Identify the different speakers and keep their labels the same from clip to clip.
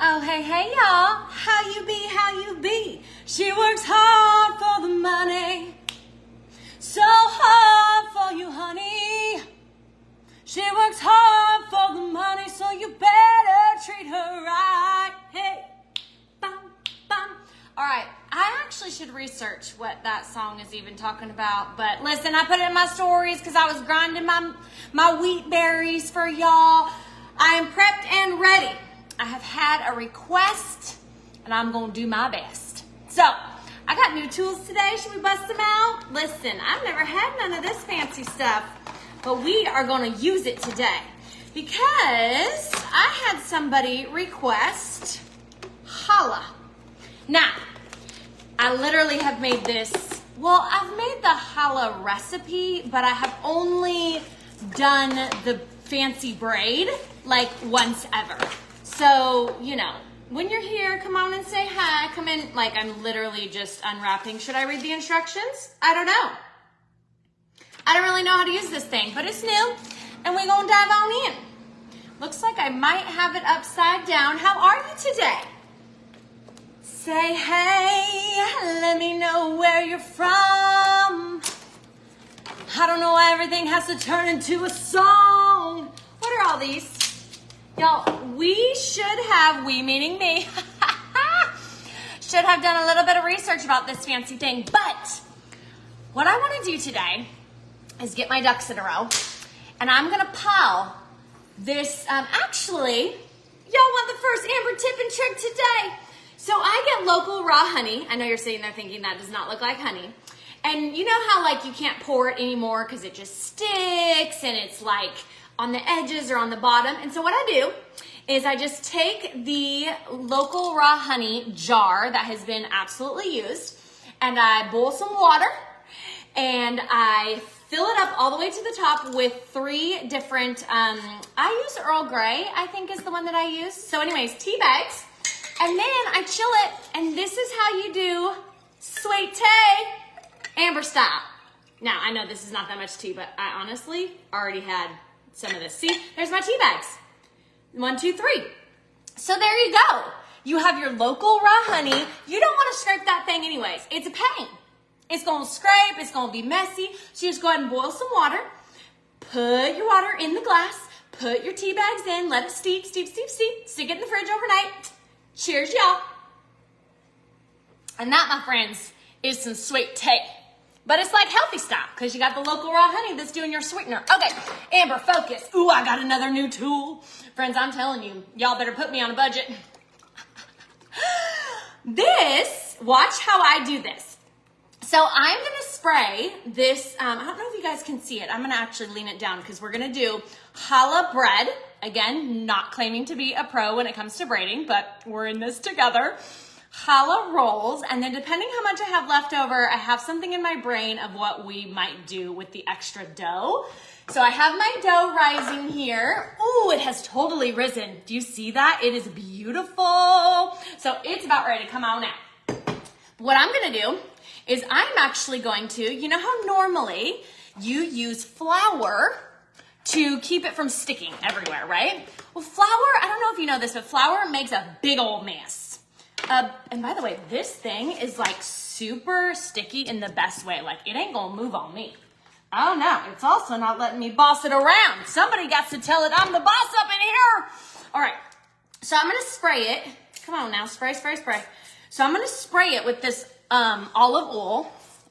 Speaker 1: Oh, hey, hey, y'all. How you be, how you be? She works hard for the money. So hard for you, honey. She works hard for the money, so you better treat her right. Hey, bum, bum. All right, I actually should research what that song is even talking about. But listen, I put it in my stories because I was grinding my wheat berries for y'all. I am prepped and ready. I have had a request, and I'm going to do my best. So, I got new tools today. Should we bust them out? Listen, I've never had none of this fancy stuff, but we are going to use it today because I had somebody request challah. Now, I literally have made this, well, I've made the challah recipe, but I have only done the fancy braid like once ever. So, you know, when you're here, come on and say hi. Come in, like I'm literally just unwrapping. Should I read the instructions? I don't know. I don't really know how to use this thing, but it's new, and we're gonna dive on in. Looks like I might have it upside down. How are you today? Say hey, let me know where you're from. I don't know why everything has to turn into a song. What are all these? Y'all, we meaning me, should have done a little bit of research about this fancy thing. But what I want to do today is get my ducks in a row. And I'm going to pile this. Actually, y'all want the first Amber tip and trick today. So I get local raw honey. I know you're sitting there thinking that does not look like honey. And you know how like you can't pour it anymore because it just sticks and it's like on the edges or on the bottom. And so what I do is I just take the local raw honey jar that has been absolutely used and I boil some water and I fill it up all the way to the top with 3 different, I use Earl Grey, I think is the one that I use. So anyways, tea bags. And then I chill it, and this is how you do sweet tea, Amber style. Now, I know this is not that much tea, but I honestly already had some of this. See, there's my tea bags. 1, 2, 3. So there you go. You have your local raw honey. You don't want to scrape that thing anyways. It's a pain. It's going to scrape. It's going to be messy. So you just go ahead and boil some water. Put your water in the glass. Put your tea bags in. Let it steep, steep, steep, steep. Stick it in the fridge overnight. Cheers, y'all. And that, my friends, is some sweet tea. But it's like healthy style because you got the local raw honey that's doing your sweetener. Okay, Amber, focus. Ooh, I got another new tool. Friends, I'm telling you, y'all better put me on a budget. Watch how I do this. So I'm going to spray this, I don't know if you guys can see it. I'm going to actually lean it down because we're going to do challah bread. Again, not claiming to be a pro when it comes to braiding, but we're in this together. Challah rolls, and then depending how much I have left over, I have something in my brain of what we might do with the extra dough. So I have my dough rising here. Ooh, it has totally risen. Do you see that? It is beautiful. So it's about ready to come on out. What I'm gonna do is I'm actually going to, you know how normally you use flour to keep it from sticking everywhere, right? Well, flour, I don't know if you know this, but flour makes a big old mess. And by the way, this thing is like super sticky in the best way. Like it ain't gonna move on me. Oh no, it's also not letting me boss it around. Somebody got to tell it I'm the boss up in here. All right, so I'm gonna spray it. Come on now, spray, spray, spray. So I'm gonna spray it with this olive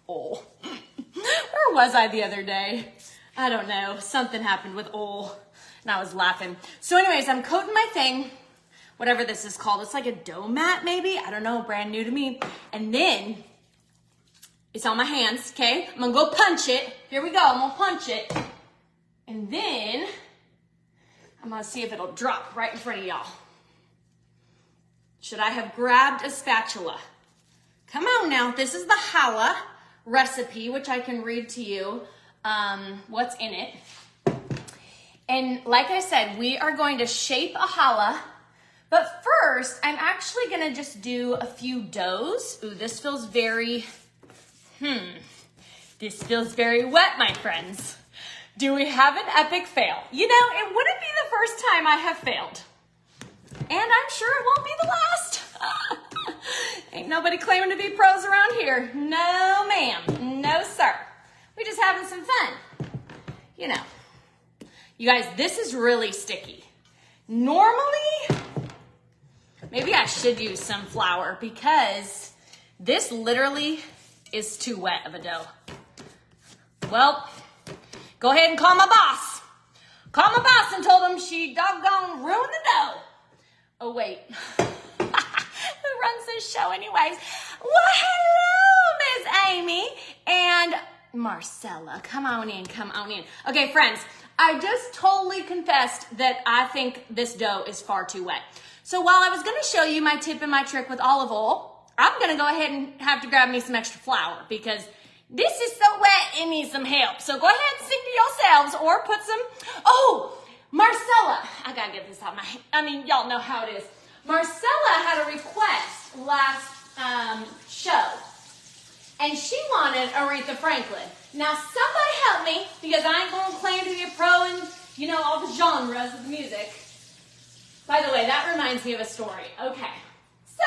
Speaker 1: oil. Where was I the other day? I don't know, something happened with oil and I was laughing. So anyways, I'm coating my thing, whatever this is called. It's like a dough mat maybe, I don't know, brand new to me. And then it's on my hands, okay? I'm gonna go punch it. Here we go, I'm gonna punch it. And then I'm gonna see if it'll drop right in front of y'all. Should I have grabbed a spatula? Come on now, this is the challah recipe, which I can read to you what's in it. And like I said, we are going to shape a challah. But first, I'm actually gonna just do a few doughs. Ooh, this feels very, this feels very wet, my friends. Do we have an epic fail? You know, it wouldn't be the first time I have failed. And I'm sure it won't be the Ain't nobody claiming to be pros around here. No, ma'am. No, sir. We're just having some fun. You know. You guys, this is really sticky. Normally, maybe I should use some flour because this literally is too wet of a dough. Well, go ahead and call my boss. Call my boss and told him she doggone ruined the dough. Oh, wait. Who runs this show anyways? Well, hello, Miss Amy and Marcella. Come on in, come on in. Okay, friends, I just totally confessed that I think this dough is far too wet. So while I was going to show you my tip and my trick with olive oil, I'm going to go ahead and have to grab me some extra flour because this is so wet, it needs some help. So go ahead and sing to yourselves or put some, oh, Marcella. I got to get this out of my hand. I mean, y'all know how it is. Marcella had a request last show, and she wanted Aretha Franklin. Now, somebody help me, because I ain't going to claim to be a pro in, you know, all the genres of the music. By the way, that reminds me of a story. Okay, so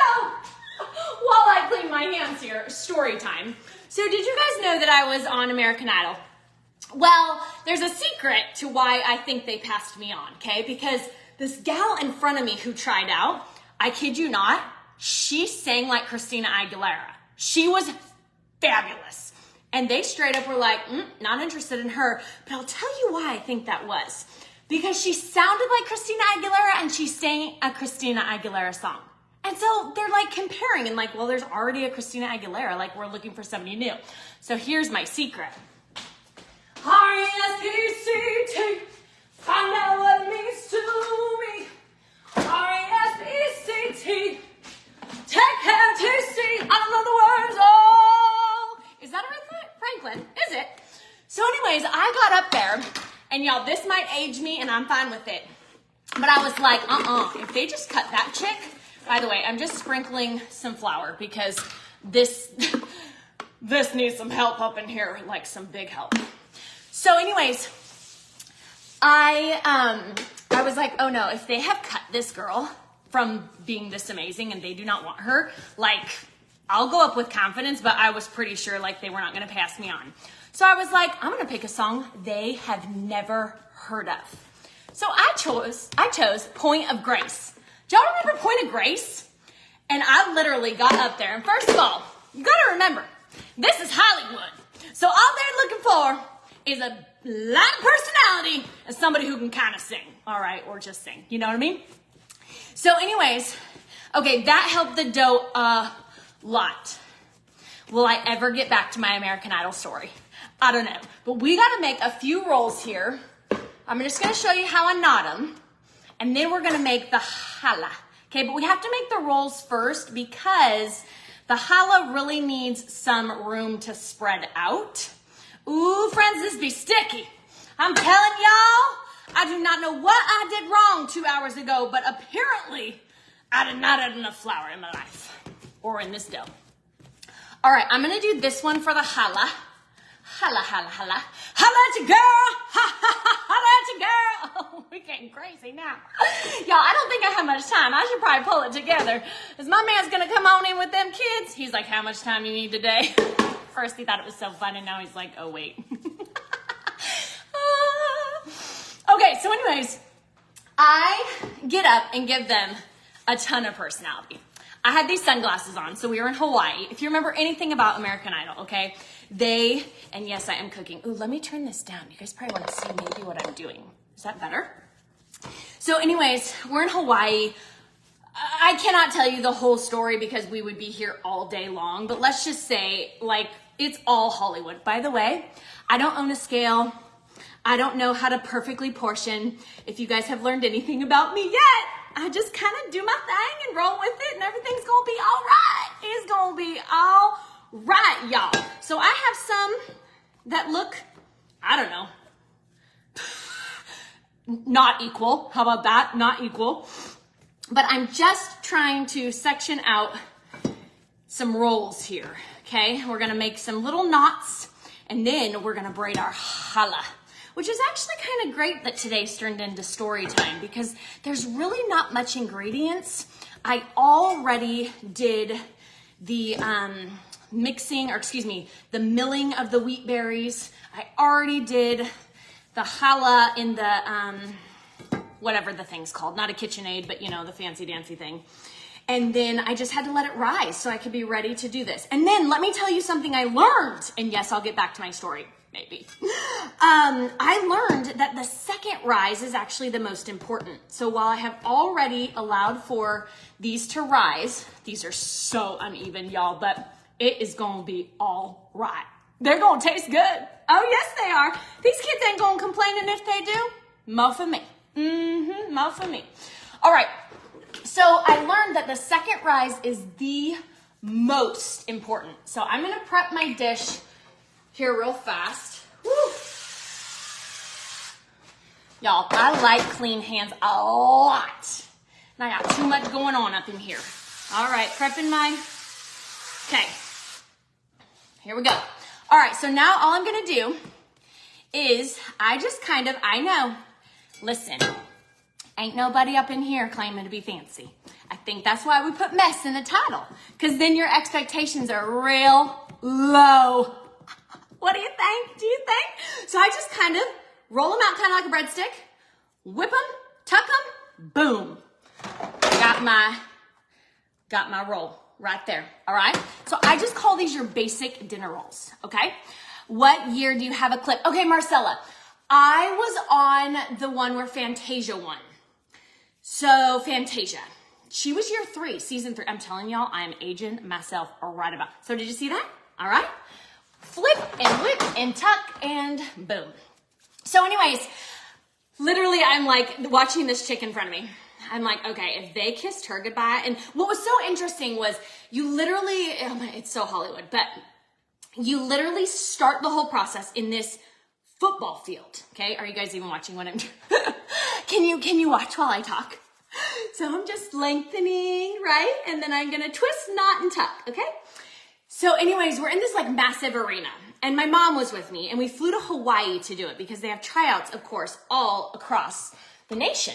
Speaker 1: while I clean my hands here, story time. So did you guys know that I was on American Idol? Well, there's a secret to why I think they passed me on, okay? Because this gal in front of me who tried out, I kid you not, she sang like Christina Aguilera. She was fabulous. And they straight up were like, not interested in her. But I'll tell you why I think that was. Because she sounded like Christina Aguilera and she sang a Christina Aguilera song. And so they're like comparing and like, well, there's already a Christina Aguilera. Like, we're looking for somebody new. So here's my secret. R-E-S-P-C-T, find out what it means to me. R-E-S-P-C-T, take care, T-C, I don't know the words, oh. Is that Aretha Franklin? Is it? So anyways, I got up there, and y'all, this might age me, and I'm fine with it. But I was like, if they just cut that chick, by the way, I'm just sprinkling some flour, because this needs some help up in here, like some big help. So anyways, I was like, oh no, if they have cut this girl from being this amazing and they do not want her, like, I'll go up with confidence, but I was pretty sure like they were not going to pass me on. So I was like, I'm going to pick a song they have never heard of. So I chose Point of Grace. Do y'all remember Point of Grace? And I literally got up there. And first of all, you got to remember, this is Hollywood. So all they're looking for is a lot of personality and somebody who can kind of sing, all right, or just sing, you know what I mean? So anyways, okay, that helped the dough a lot. Will I ever get back to my American Idol story? I don't know, but we got to make a few rolls here. I'm just going to show you how I knot them, and then we're going to make the challah, okay? But we have to make the rolls first because the challah really needs some room to spread out. Ooh, friends, this be sticky. I'm telling y'all, I do not know what I did wrong 2 hours ago, but apparently I did not add enough flour in my life or in this dough. All right, I'm going to do this one for the challah. Challah, challah, challah. Holla at your girl. Holla at your girl. Oh, we're getting crazy now. Y'all, I don't think I have much time. I should probably pull it together. Because my man's going to come on in with them kids. He's like, how much time you need today? First he thought it was so fun, and now he's like, oh, wait. Okay, so anyways, I get up and give them a ton of personality. I had these sunglasses on, so we were in Hawaii. If you remember anything about American Idol, okay, and yes, I am cooking. Ooh, let me turn this down. You guys probably want to see maybe what I'm doing. Is that better? So anyways, we're in Hawaii. I cannot tell you the whole story because we would be here all day long, but let's just say, like, it's all Hollywood. By the way, I don't own a scale. I don't know how to perfectly portion. If you guys have learned anything about me yet, I just kind of do my thing and roll with it, and everything's gonna be all right. It's gonna be all right, y'all. So I have some that look, I don't know, not equal. How about that? Not equal. But I'm just trying to section out some rolls here, okay? We're gonna make some little knots, and then we're gonna braid our challah, which is actually kind of great that today's turned into story time because there's really not much ingredients. I already did the the milling of the wheat berries. I already did the challah in the, whatever the thing's called, not a KitchenAid, but you know, the fancy dancy thing. And then I just had to let it rise so I could be ready to do this. And then let me tell you something I learned. And yes, I'll get back to my story, maybe. I learned that the second rise is actually the most important. So while I have already allowed for these to rise, these are so uneven, y'all, but it is gonna be all right. They're gonna taste good. Oh, yes, they are. These kids ain't gonna complain, and if they do, mo for me. Mo for me. All right. So I learned that the second rise is the most important. So I'm going to prep my dish here real fast. Woo. Y'all, I like clean hands a lot. And I got too much going on up in here. All right, prepping my, okay. Here we go. All right, so now all I'm going to do is I know, listen. Ain't nobody up in here claiming to be fancy. I think that's why we put mess in the title, because then your expectations are real low. What do you think? Do you think? So I just kind of roll them out kind of like a breadstick, whip them, tuck them, boom. Got my roll right there, all right? So I just call these your basic dinner rolls, okay? What year do you have a clip? Okay, Marcella, I was on the one where Fantasia won. So Fantasia, she was year 3, season 3. I'm telling y'all, I am aging myself right about. So did you see that? All right. Flip and whip and tuck and boom. So anyways, literally I'm like watching this chick in front of me. I'm like, okay, if they kissed her goodbye. And what was so interesting was you literally, it's so Hollywood, but you literally start the whole process in this football field. Okay. Are you guys even watching what I'm doing? Can you watch while I talk? So I'm just lengthening, right? And then I'm going to twist, knot, and tuck. Okay. So anyways, we're in this like massive arena and my mom was with me and we flew to Hawaii to do it because they have tryouts, of course, all across the nation.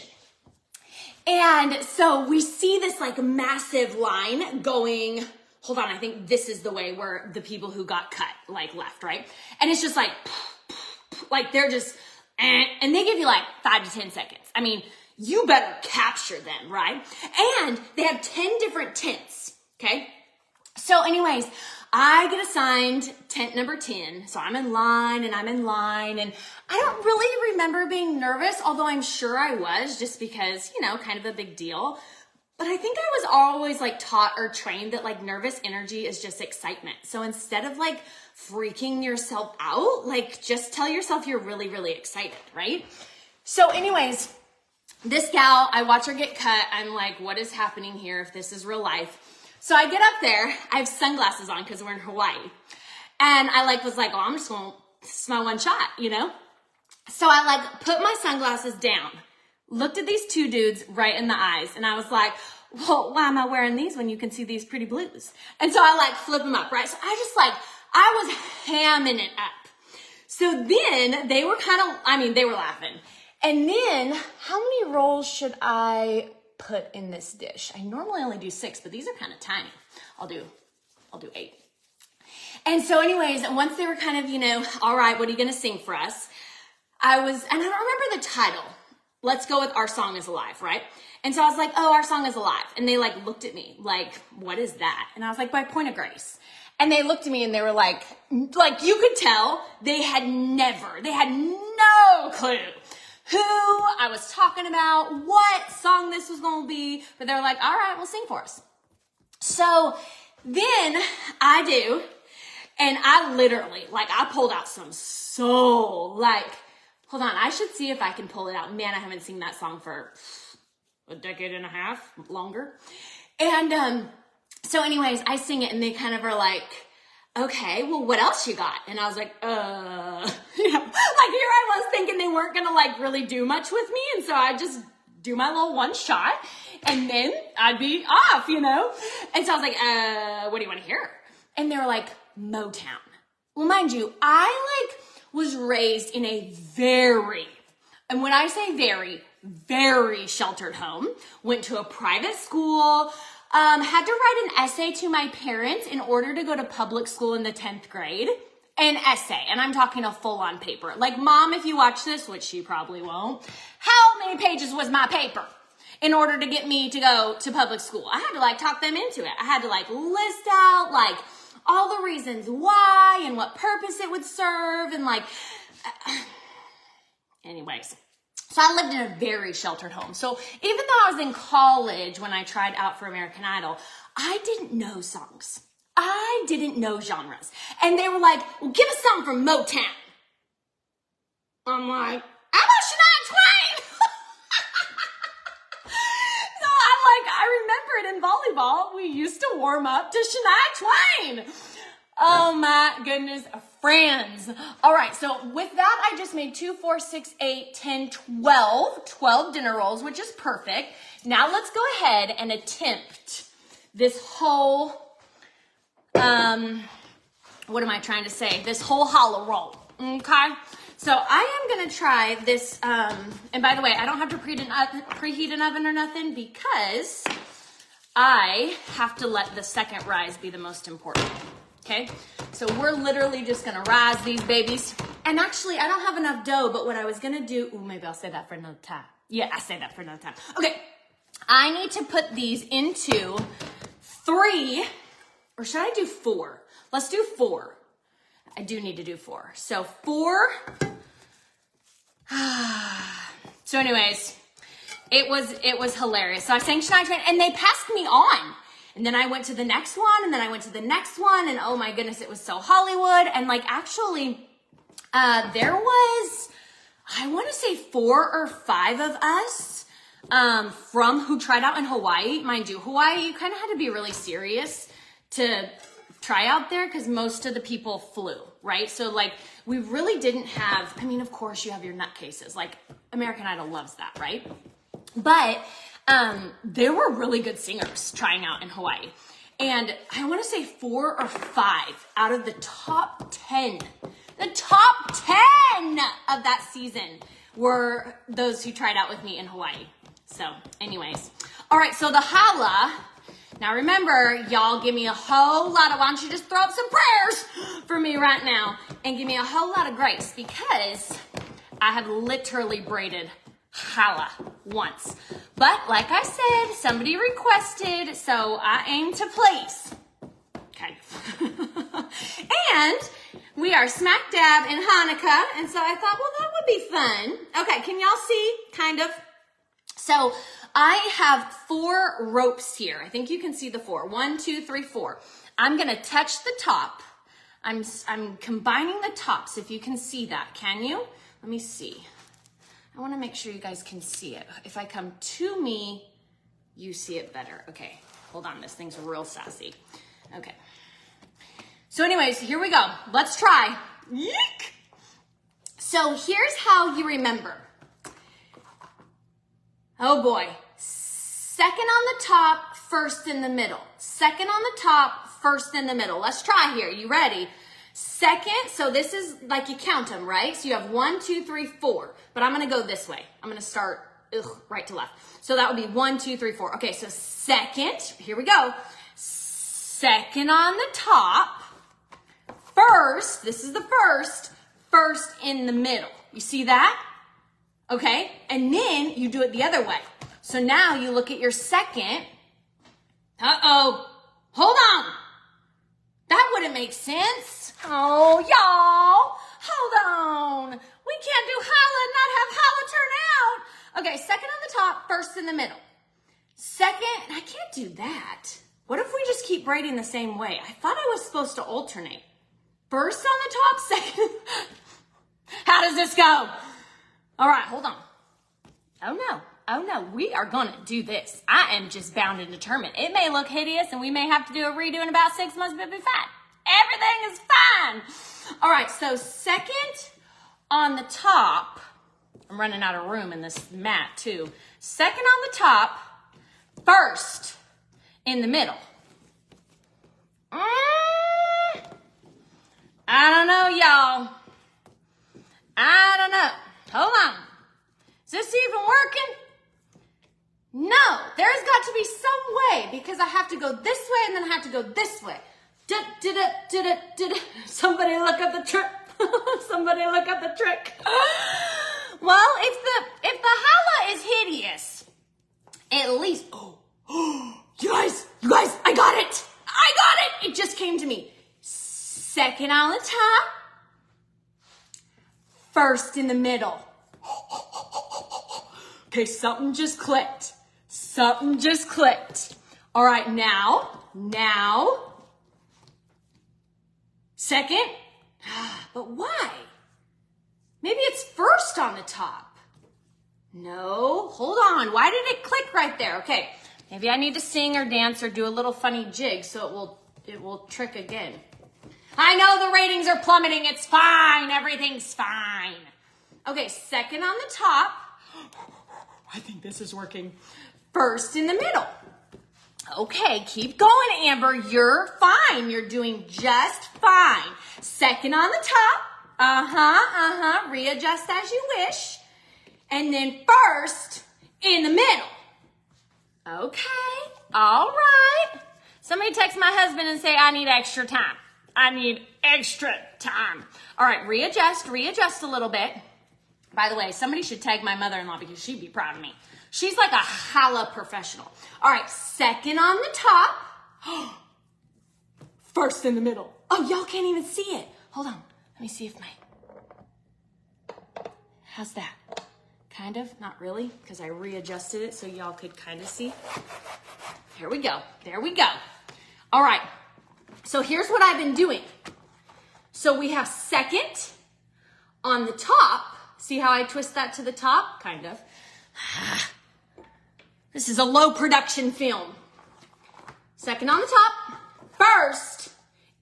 Speaker 1: And so we see this like massive line going, hold on, I think this is the way where the people who got cut like left, right? And it's just like they're just, and they give you like 5 to 10 seconds. I mean, you better capture them, right? And they have 10 different tents, okay? So anyways, I get assigned tent number 10. So I'm in line and I don't really remember being nervous, although I'm sure I was just because, you know, kind of a big deal. But I think I was always like taught or trained that like nervous energy is just excitement. So instead of like freaking yourself out, like just tell yourself you're really, really excited, right? So anyways, this gal, I watch her get cut. I'm like, what is happening here if this is real life? So I get up there, I have sunglasses on because we're in Hawaii. And I was like, oh, I'm just going to smell one shot, you know? So I like put my sunglasses down, looked at these 2 dudes right in the eyes. And I was like, well, why am I wearing these when you can see these pretty blues? And so I like flip them up, right? So I was hamming it up. So then they were they were laughing. And then how many rolls should I put in this dish? I normally only do 6, but these are kind of tiny. I'll do 8. And so anyways, once they were kind of, you know, all right, what are you going to sing for us? And I don't remember the title. Let's go with Our Song is Alive, right? And so I was like, oh, Our Song is Alive. And they like looked at me like, what is that? And I was like, by Point of Grace. And they looked at me and they were like you could tell they had no clue who I was talking about, what song this was going to be. But they were like, all right, well, sing for us. So then I do. And I literally, I pulled out some soul. Hold on, I should see if I can pull it out. Man, I haven't seen that song for a decade and a half, longer. And so anyways, I sing it and they kind of are like, okay, well, what else you got? And I was like, here I was thinking they weren't going to really do much with me. And so I just do my little one shot and then I'd be off, you know? And so I was like, what do you want to hear? And they were like, Motown. Well, mind you, I was raised in a very, and when I say very, very sheltered home, went to a private school, Had to write an essay to my parents in order to go to public school in the 10th grade. An essay, and I'm talking a full-on paper. Like, Mom, if you watch this, which she probably won't, how many pages was my paper in order to get me to go to public school? I had to, like, talk them into it. I had to, like, list out, like, all the reasons why and what purpose it would serve, and, like, anyways. So I lived in a very sheltered home. So even though I was in college when I tried out for American Idol, I didn't know songs. I didn't know genres. And they were like, well, give us something from Motown. I'm like, how about Shania Twain? So I remember it in volleyball. We used to warm up to Shania Twain. Oh my goodness, friends. All right, so with that, I just made 2, 4, 6, 8, 10, 12 dinner rolls, which is perfect. Now let's go ahead and attempt this whole what am I trying to say? This whole challah roll, okay? So I am going to try this, and by the way, I don't have to preheat an oven or nothing because I have to let the second rise be the most important, okay? So we're literally just going to rise these babies. And actually, I don't have enough dough, but what I was going to do, maybe I'll say that for another time. Yeah, I'll say that for another time. Okay, I need to put these into 3, or should I do 4? Let's do 4. I do need to do 4. So 4. So anyways, it was hilarious. So I sang Shania Twain and they passed me on. And then I went to the next one and then I went to the next one and oh my goodness, it was so Hollywood. And like actually, there was, I want to say 4 or 5 of us from who tried out in Hawaii. Mind you, Hawaii, you kind of had to be really serious to try out there because most of the people flew, right? So like we really didn't have, I mean, of course you have your nutcases, like American Idol loves that, right? But there were really good singers trying out in Hawaii. And I want to say 4 or 5 out of the top 10 of that season were those who tried out with me in Hawaii. So anyways, all right, so the challah. Now remember, y'all give me a whole lot of, why don't you just throw up some prayers for me right now and give me a whole lot of grace because I have literally braided challah once. But like I said, somebody requested, so I aim to please. Okay. And we are smack dab in Hanukkah, and so I thought, well, that would be fun. Okay, can y'all see? Kind of. So I have 4 ropes here. I think you can see the 4. 1, 2, 3, 4. I'm going to touch the top. I'm combining the tops, if you can see that. Can you? Let me see. I want to make sure you guys can see it. If I come to me, you see it better. Okay, hold on. This thing's real sassy. Okay. So anyways, here we go. Let's try. Yeek! So here's how you remember. Oh boy. Second on the top, first in the middle. Second on the top, first in the middle. Let's try here. You ready? Second, so this is like you count them, right? So you have 1, 2, 3, 4. But I'm going to go this way. I'm going to start right to left. So that would be 1, 2, 3, 4. Okay, so second, here we go. Second on the top. First, this is the first in the middle. You see that? Okay, and then you do it the other way. So now you look at your second. Uh-oh, hold on. That wouldn't make sense. Oh, y'all, hold on. We can't do challah and not have challah turn out. Okay, second on the top, first in the middle. Second, I can't do that. What if we just keep braiding the same way? I thought I was supposed to alternate. First on the top, second. How does this go? All right, hold on. Oh no, we are gonna do this. I am just bound and determined. It may look hideous and we may have to do a redo in about 6 months, but it'll be fine. Everything is fine. All right, so second on the top, I'm running out of room in this mat too. Second on the top, first in the middle. I don't know, y'all. I don't know. Hold on. Is this even working? No, there's got to be some way because I have to go this way and then I have to go this way. Somebody look up the trick. Somebody look up the trick. Well, if the challah is hideous, at least, you guys, I got it. It just came to me. Second on the top, first in the middle. Okay, something just clicked. All right, now, second, but why? Maybe it's first on the top. No, hold on. Why did it click right there? Okay, maybe I need to sing or dance or do a little funny jig so it will trick again. I know the ratings are plummeting. It's fine. Everything's fine. Okay, second on the top. I think this is working. First in the middle. Okay, keep going, Amber. You're fine. You're doing just fine. Second on the top. Readjust as you wish. And then first in the middle. Okay, all right. Somebody text my husband and say, I need extra time. All right, readjust a little bit. By the way, somebody should tag my mother-in-law because she'd be proud of me. She's like a challah professional. All right, second on the top. First in the middle. Oh, y'all can't even see it. Hold on. Let me see if how's that? Kind of, not really, because I readjusted it so y'all could kind of see. There we go. All right, so here's what I've been doing. So we have second on the top. See how I twist that to the top? Kind of. This is a low production film. Second on the top, first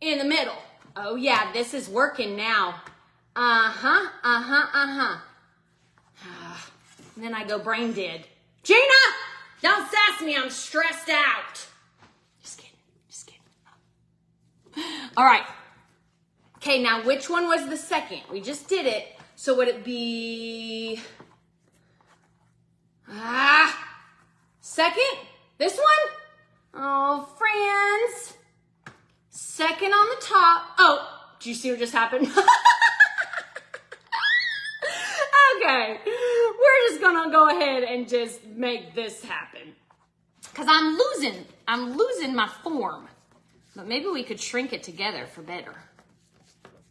Speaker 1: in the middle. Oh yeah, this is working now. And then I go brain dead. Gina, don't sass me, I'm stressed out. Just kidding. All right. Okay, now which one was the second? We just did it. So would it be, second? This one? Oh, friends. Second on the top. Oh, do you see what just happened? Okay, we're just gonna go ahead and just make this happen. Because I'm losing my form. But maybe we could shrink it together for better.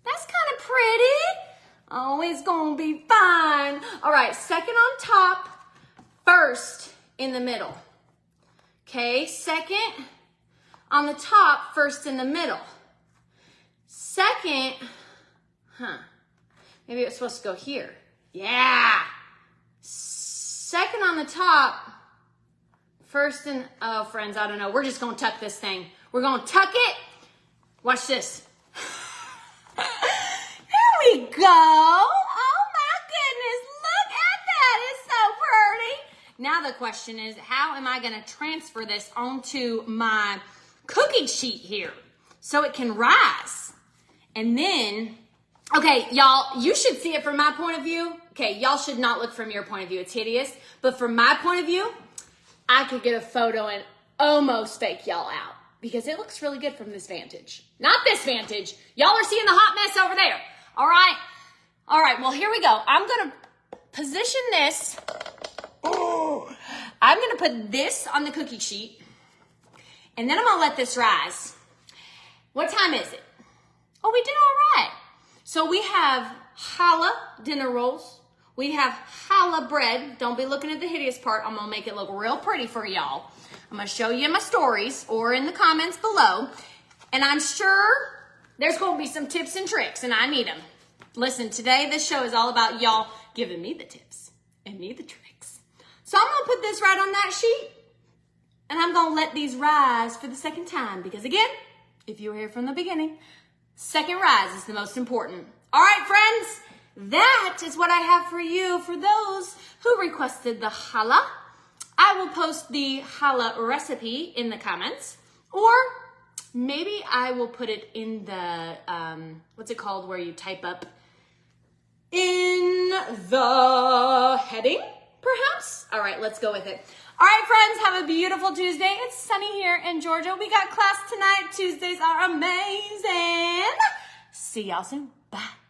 Speaker 1: That's kind of pretty. Oh, it's gonna be fine. All right, second on top, first in the middle. Okay, second on the top, first in the middle. Second, maybe it's supposed to go here. Yeah. Second on the top, first in, oh, friends, I don't know. We're just gonna tuck this thing. We're gonna tuck it. Watch this. Here we go. Oh my goodness, look at that. It's so pretty. Now the question is, how am I gonna transfer this onto my cookie sheet here so it can rise? And then, okay, y'all, you should see it from my point of view. Okay, y'all should not look from your point of view. It's hideous. But from my point of view, I could get a photo and almost fake y'all out because it looks really good from this vantage. Not this vantage. Y'all are seeing the hot mess over there. All right. All right, well, here we go. I'm going to position this. Oh, I'm going to put this on the cookie sheet. And then I'm going to let this rise. What time is it? Oh, we did all right. So we have challah dinner rolls. We have challah bread. Don't be looking at the hideous part. I'm going to make it look real pretty for y'all. I'm going to show you in my stories or in the comments below. And I'm sure there's going to be some tips and tricks, and I need them. Listen, today this show is all about y'all giving me the tips and me the tricks. So I'm going to put this right on that sheet, and I'm going to let these rise for the second time. Because again, if you were here from the beginning, second rise is the most important. All right, friends, that is what I have for you. For those who requested the challah, I will post the challah recipe in the comments, or maybe I will put it in the, what's it called, where you type up in the heading, perhaps? All right, let's go with it. All right, friends, have a beautiful Tuesday. It's sunny here in Georgia. We got class tonight. Tuesdays are amazing. See y'all soon. Bye.